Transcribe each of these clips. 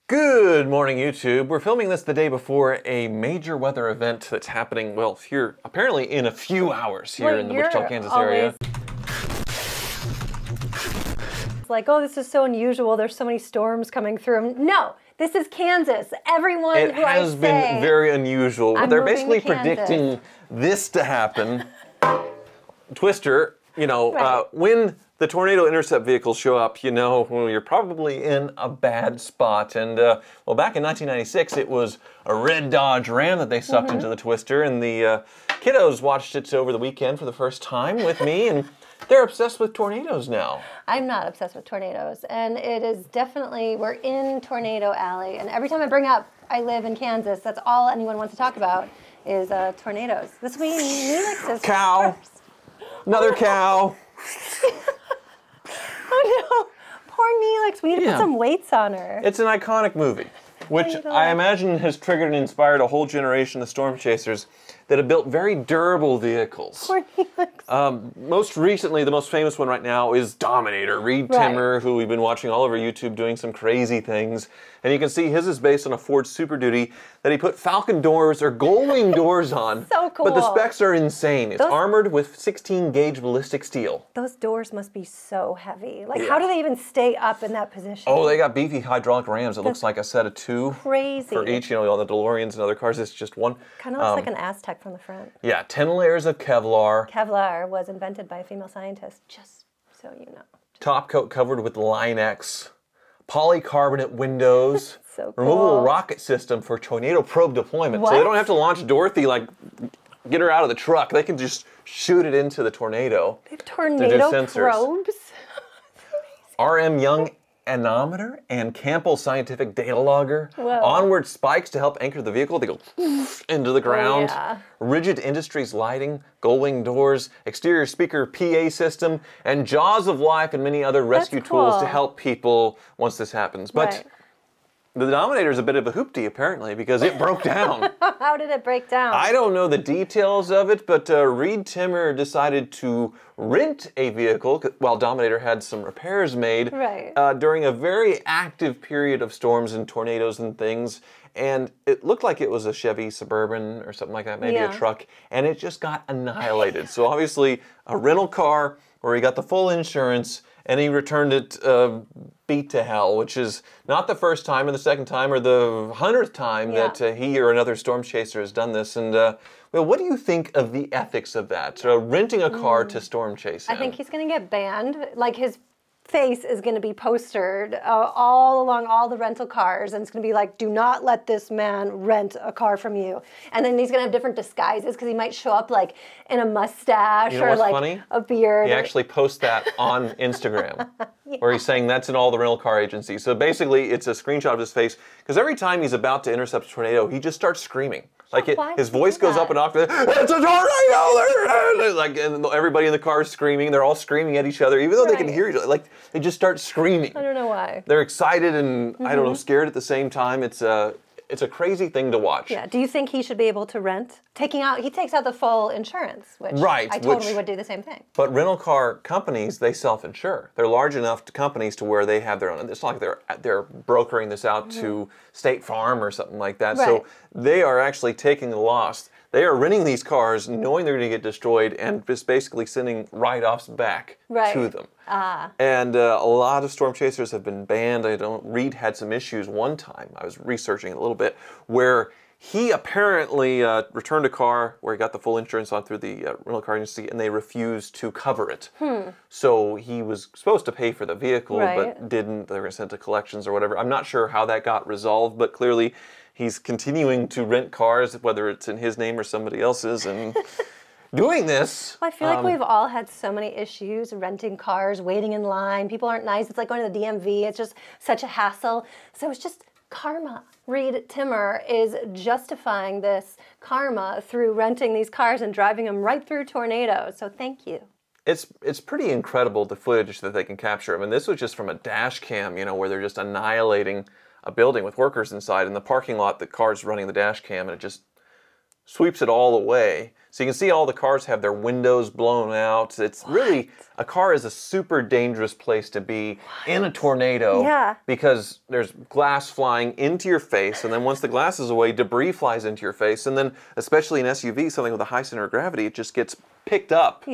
Good morning, YouTube. We're filming this the day before a major weather event that's happening, well, here, apparently in a few hours here in the Wichita, Kansas area. It's like, oh, this is so unusual. There's so many storms coming through. No, this is Kansas. Everyone It has been very unusual, but they're basically predicting this to happen. Twister, you know, when the tornado intercept vehicles show up, you know, well, you're probably in a bad spot. And, well, back in 1996, it was a red Dodge Ram that they sucked into the Twister, and the kiddos watched it over the weekend for the first time with me, and they're obsessed with tornadoes now. I'm not obsessed with tornadoes, and it is definitely, we're in Tornado Alley, and every time I bring up I live in Kansas, that's all anyone wants to talk about is tornadoes. This week, Neelix's cow. Another cow. Oh no, poor Neelix. We need to put some weights on her. It's an iconic movie, which I imagine has triggered and inspired a whole generation of storm chasers that have built very durable vehicles. Poor Neelix. Most recently, the most famous one right now is Dominator. Reed Timmer, who we've been watching all over YouTube doing some crazy things. And you can see his is based on a Ford Super Duty that he put Falcon doors or gull-wing doors on. So cool. But the specs are insane. It's armored with 16-gauge ballistic steel. Those doors must be so heavy. Like, how do they even stay up in that position? Oh, they got beefy hydraulic rams. It looks like a set of two. Crazy. For each, you know, on the DeLoreans and other cars, it's just one. Kind of looks like an Aztec from the front. Yeah, 10 layers of Kevlar. Kevlar was invented by a female scientist, just so you know. Top coat covered with Line-X. Polycarbonate windows. So cool. Removable rocket system for tornado probe deployment. What? So they don't have to launch Dorothy, like, get her out of the truck. They can just shoot it into the tornado. They have tornado probes? RM Young anemometer and Campbell scientific data logger. Whoa. Onward spikes to help anchor the vehicle. They go into the ground. Oh, yeah. Rigid Industries lighting, gull-wing doors, exterior speaker PA system, and Jaws of Life and many other rescue tools to help people once this happens. But the Dominator is a bit of a hoopty, apparently, because it broke down. How did it break down? I don't know the details of it, but Reed Timmer decided to rent a vehicle while Dominator had some repairs made during a very active period of storms and tornadoes and things. And it looked like it was a Chevy Suburban or something like that, maybe a truck, and it just got annihilated. So obviously, a rental car where he got the full insurance, and he returned it beat to hell, which is not the first time or the second time or the 100th time that he or another storm chaser has done this. And well, what do you think of the ethics of that? Renting a car to storm chase him? I think he's going to get banned. Like, his face is going to be postered all along all the rental cars, and it's going to be like, do not let this man rent a car from you. And then he's going to have different disguises, because he might show up like in a mustache or like a beard. He actually posts that on Instagram, where he's saying that's in all the rental car agencies. So basically, it's a screenshot of his face, because every time he's about to intercept a tornado, he just starts screaming. Like his voice goes up and off. It's a tornado! Like, and everybody in the car is screaming. They're all screaming at each other, even though they can hear each other. Like, they just start screaming. I don't know why. They're excited and I don't know, scared at the same time. It's a crazy thing to watch. Yeah. Do you think he should be able to rent? He takes out the full insurance, which I totally would do the same thing. But rental car companies, they self-insure. They're large enough companies to where they have their own. It's not like they're brokering this out to State Farm or something like that. So they are actually taking the loss. They are renting these cars knowing they're going to get destroyed and just basically sending write-offs back to them. And a lot of storm chasers have been banned. Reed had some issues one time. I was researching it a little bit, where he apparently returned a car where he got the full insurance on through the rental car agency, and they refused to cover it. So he was supposed to pay for the vehicle, but didn't. They were going to send it to collections or whatever. I'm not sure how that got resolved, but clearly he's continuing to rent cars, whether it's in his name or somebody else's, and doing this. Well, I feel like we've all had so many issues renting cars, waiting in line. People aren't nice. It's like going to the DMV. It's just such a hassle. So it's just karma. Reed Timmer is justifying this karma through renting these cars and driving them right through tornadoes. So thank you. It's pretty incredible, the footage that they can capture. I mean, this was just from a dash cam, you know, where they're just annihilating a building with workers inside. In the parking lot, the car's running the dash cam, and it just sweeps it all away. So you can see all the cars have their windows blown out. It's really, a car is a super dangerous place to be in a tornado because there's glass flying into your face, and then once the glass is away, debris flies into your face, and then especially an SUV, something with a high center of gravity, it just gets picked up.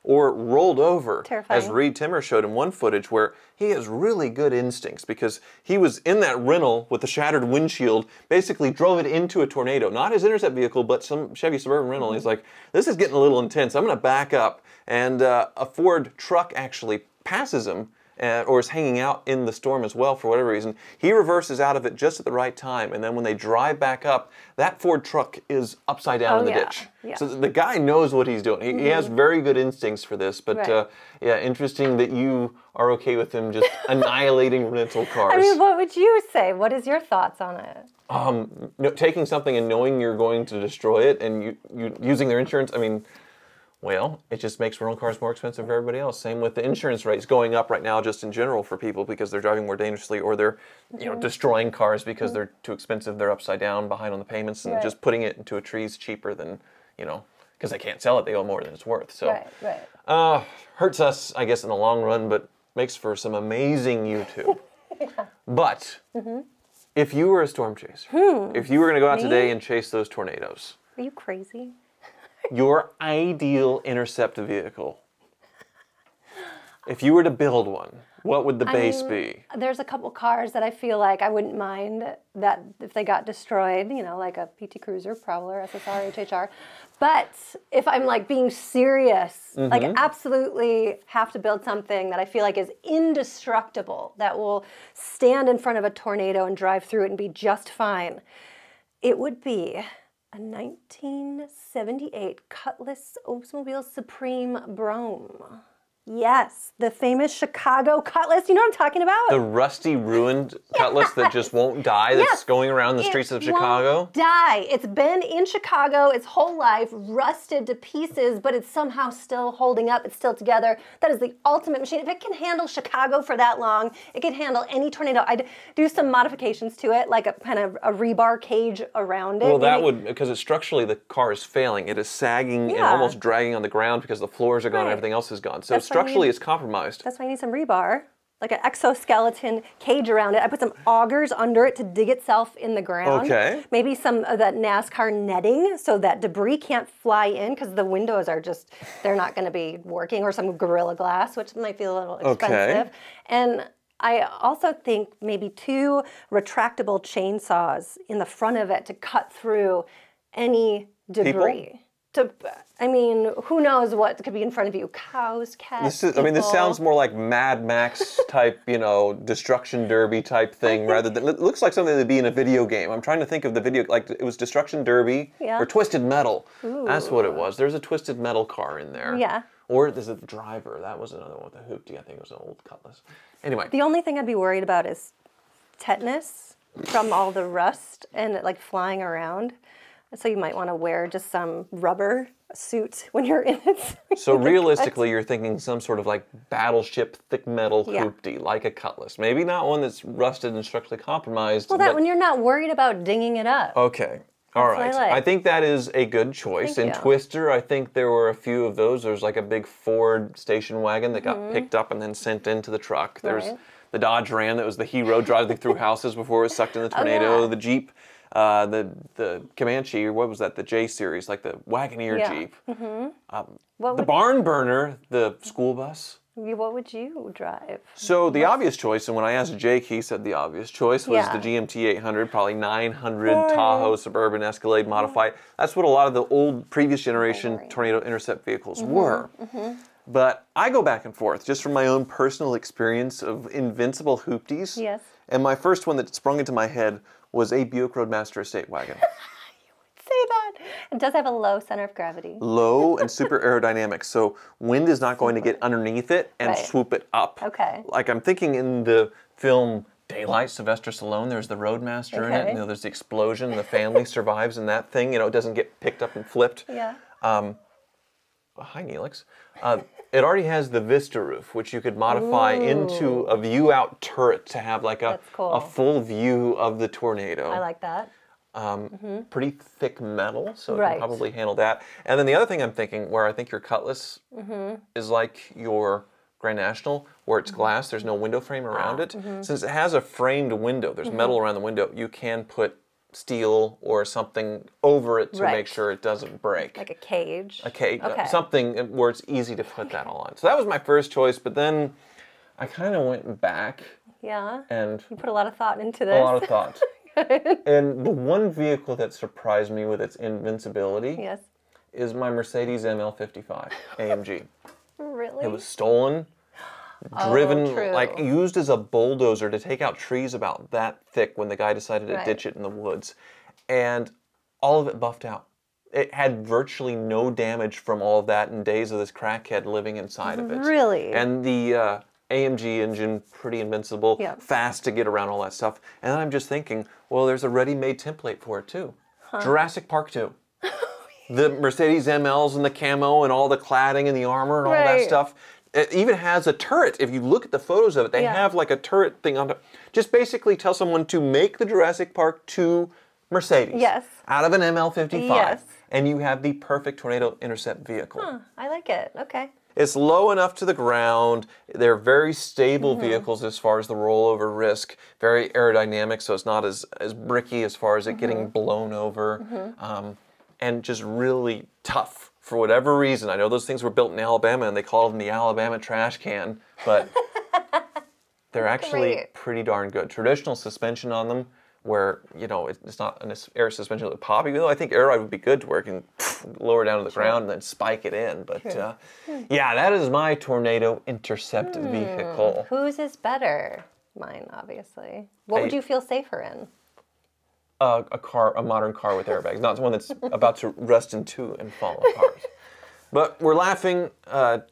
Or rolled over, Terrifying. as Reed Timmer showed in one footage where he has really good instincts because he was in that rental with the shattered windshield, basically drove it into a tornado. Not his intercept vehicle, but some Chevy Suburban rental. He's like, this is getting a little intense. I'm going to back up. And a Ford truck actually passes him or is hanging out in the storm as well for whatever reason. He reverses out of it just at the right time, and then when they drive back up, that Ford truck is upside down in the ditch. So the guy knows what he's doing. He has very good instincts for this, but yeah, interesting that you are okay with him just annihilating rental cars. I mean, what would you say? What is your thoughts on it? Taking something and knowing you're going to destroy it and you using their insurance, I mean, well, it just makes rental cars more expensive for everybody else. Same with the insurance rates going up right now just in general for people because they're driving more dangerously or they're destroying cars because they're too expensive, they're upside down, behind on the payments, and just putting it into a tree is cheaper than, because they can't sell it, they owe more than it's worth. So hurts us, I guess, in the long run, but makes for some amazing YouTube. But if you were a storm chaser, if you were going to go out today and chase those tornadoes. Are you crazy? Your ideal intercept vehicle. If you were to build one, what would the base be? There's a couple cars that I feel like I wouldn't mind that if they got destroyed, like a PT Cruiser, Prowler, SSR, HHR. But if I'm like being serious, like absolutely have to build something that I feel like is indestructible, that will stand in front of a tornado and drive through it and be just fine, it would be a 1978 Cutless Oldsmobile Supreme Brougham. Yes, the famous Chicago Cutless. You know what I'm talking about? The rusty, ruined Cutless that just won't die, that's going around the streets of Chicago? Won't die. It's been in Chicago its whole life, rusted to pieces, but it's somehow still holding up. It's still together. That is the ultimate machine. If it can handle Chicago for that long, it can handle any tornado. I'd do some modifications to it, like a kind of a rebar cage around it. Well, that would, because structurally the car is failing. It is sagging and almost dragging on the ground because the floors are gone and everything else is gone. So structurally it's compromised. That's why I need some rebar, like an exoskeleton cage around it. I put some augers under it to dig itself in the ground. Maybe some of that NASCAR netting so that debris can't fly in because the windows are just, they're not going to be working, or some Gorilla Glass, which might be a little expensive. And I also think maybe 2 retractable chainsaws in the front of it to cut through any debris. I mean, who knows what could be in front of you? Cows, cats, this sounds more like Mad Max type, Destruction Derby type thing rather than, it looks like something that'd be in a video game. I'm trying to think of the video, like it was Destruction Derby or Twisted Metal. That's what it was. There's a Twisted Metal car in there. Or there's a Driver. That was another one with a hoopty. I think it was an old Cutlass. Anyway. The only thing I'd be worried about is tetanus from all the rust and like flying around. So you might want to wear just some rubber suit when you're in it. So realistically, you're thinking some sort of like battleship thick metal hoopty, like a Cutlass. Maybe not one that's rusted and structurally compromised. Well, that when you're not worried about dinging it up. Okay. All right. I think that is a good choice. In Twister, I think there were a few of those. There's like a big Ford station wagon that got picked up and then sent into the truck. There's the Dodge Ram that was the hero driving through houses before it was sucked in the tornado. The Jeep. The Comanche, or what was that? The J series, like the Wagoneer Jeep. The barn burner, the school bus. What would you drive? So the obvious choice, and when I asked Jake, he said the obvious choice was the GMT 800, probably 900 Tahoe Suburban Escalade modified. That's what a lot of the old previous generation tornado intercept vehicles were. But I go back and forth just from my own personal experience of invincible hoopties. And my first one that sprung into my head was a Buick Roadmaster estate wagon. You would say that. It does have a low center of gravity. Low and super aerodynamic, so wind is not going to get underneath it and swoop it up. Like I'm thinking in the film Daylight, Sylvester Stallone, there's the Roadmaster in it. There's the explosion, and the family survives in that thing. It doesn't get picked up and flipped. Hi, Neelix. It already has the Vista roof, which you could modify into a view-out turret to have like a full view of the tornado. I like that. pretty thick metal, so it Right. can probably handle that. And then the other thing I'm thinking, where I think your Cutless is like your Grand National, where it's glass, there's no window frame around it. Since it has a framed window, there's metal around the window, you can put steel or something over it to Right. make sure it doesn't break. Like a cage. A cage, Okay. something where it's easy to put that all on. So that was my first choice, but then I kind of went back Yeah. and You put a lot of thought into this. a lot of thought. And the one vehicle that surprised me with its invincibility Yes. is my Mercedes ML55 AMG. Really? It was stolen, driven, true. like used as a bulldozer to take out trees about that thick when the guy decided to Right. ditch it in the woods. And all of it buffed out. It had virtually no damage from all of that in days of this crackhead living inside of it. Really? And the AMG engine, pretty invincible, Yep. fast to get around all that stuff. And then I'm just thinking, well, there's a ready-made template for it too. Jurassic Park 2. The Mercedes MLs and the camo and all the cladding and the armor and all that Right. stuff. It even has a turret. If you look at the photos of it, they Yeah. have like a turret thing on it. Just basically tell someone to make the Jurassic Park 2 Mercedes. Yes. Out of an ML55. Yes. And you have the perfect tornado intercept vehicle. Huh, I like it. Okay. It's low enough to the ground. They're very stable vehicles as far as the rollover risk. Very aerodynamic, so it's not as bricky as far as it getting blown over. And just really tough for whatever reason. I know those things were built in Alabama and they called them the Alabama trash can, but they're actually Great. pretty darn good. Traditional suspension on them, where, you know, it's not an air suspension that would pop, even though I think air ride would be good to where it can lower down to the ground and then spike it in. But yeah, that is my tornado intercept vehicle. Whose is better? Mine, obviously. What would you feel safer in? A modern car with airbags, not one that's about to rust in two and fall apart. But we're laughing.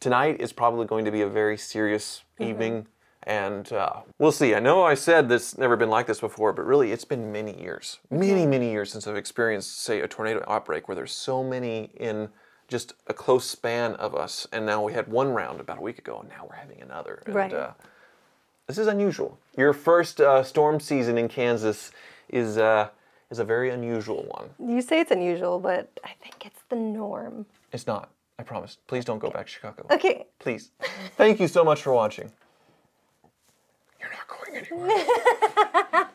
Tonight is probably going to be a very serious evening. And we'll see. I know I said this never been like this before, but really it's been many years, many years since I've experienced, say, a tornado outbreak where there's so many in just a close span of us. And now we had one round about a week ago, and now we're having another. And, Right. This is unusual. Your first storm season in Kansas is a very unusual one. You say it's unusual, but I think it's the norm. It's not. I promise. Please don't go back to Chicago. Okay. Please. Thank you so much for watching. You're not going anywhere.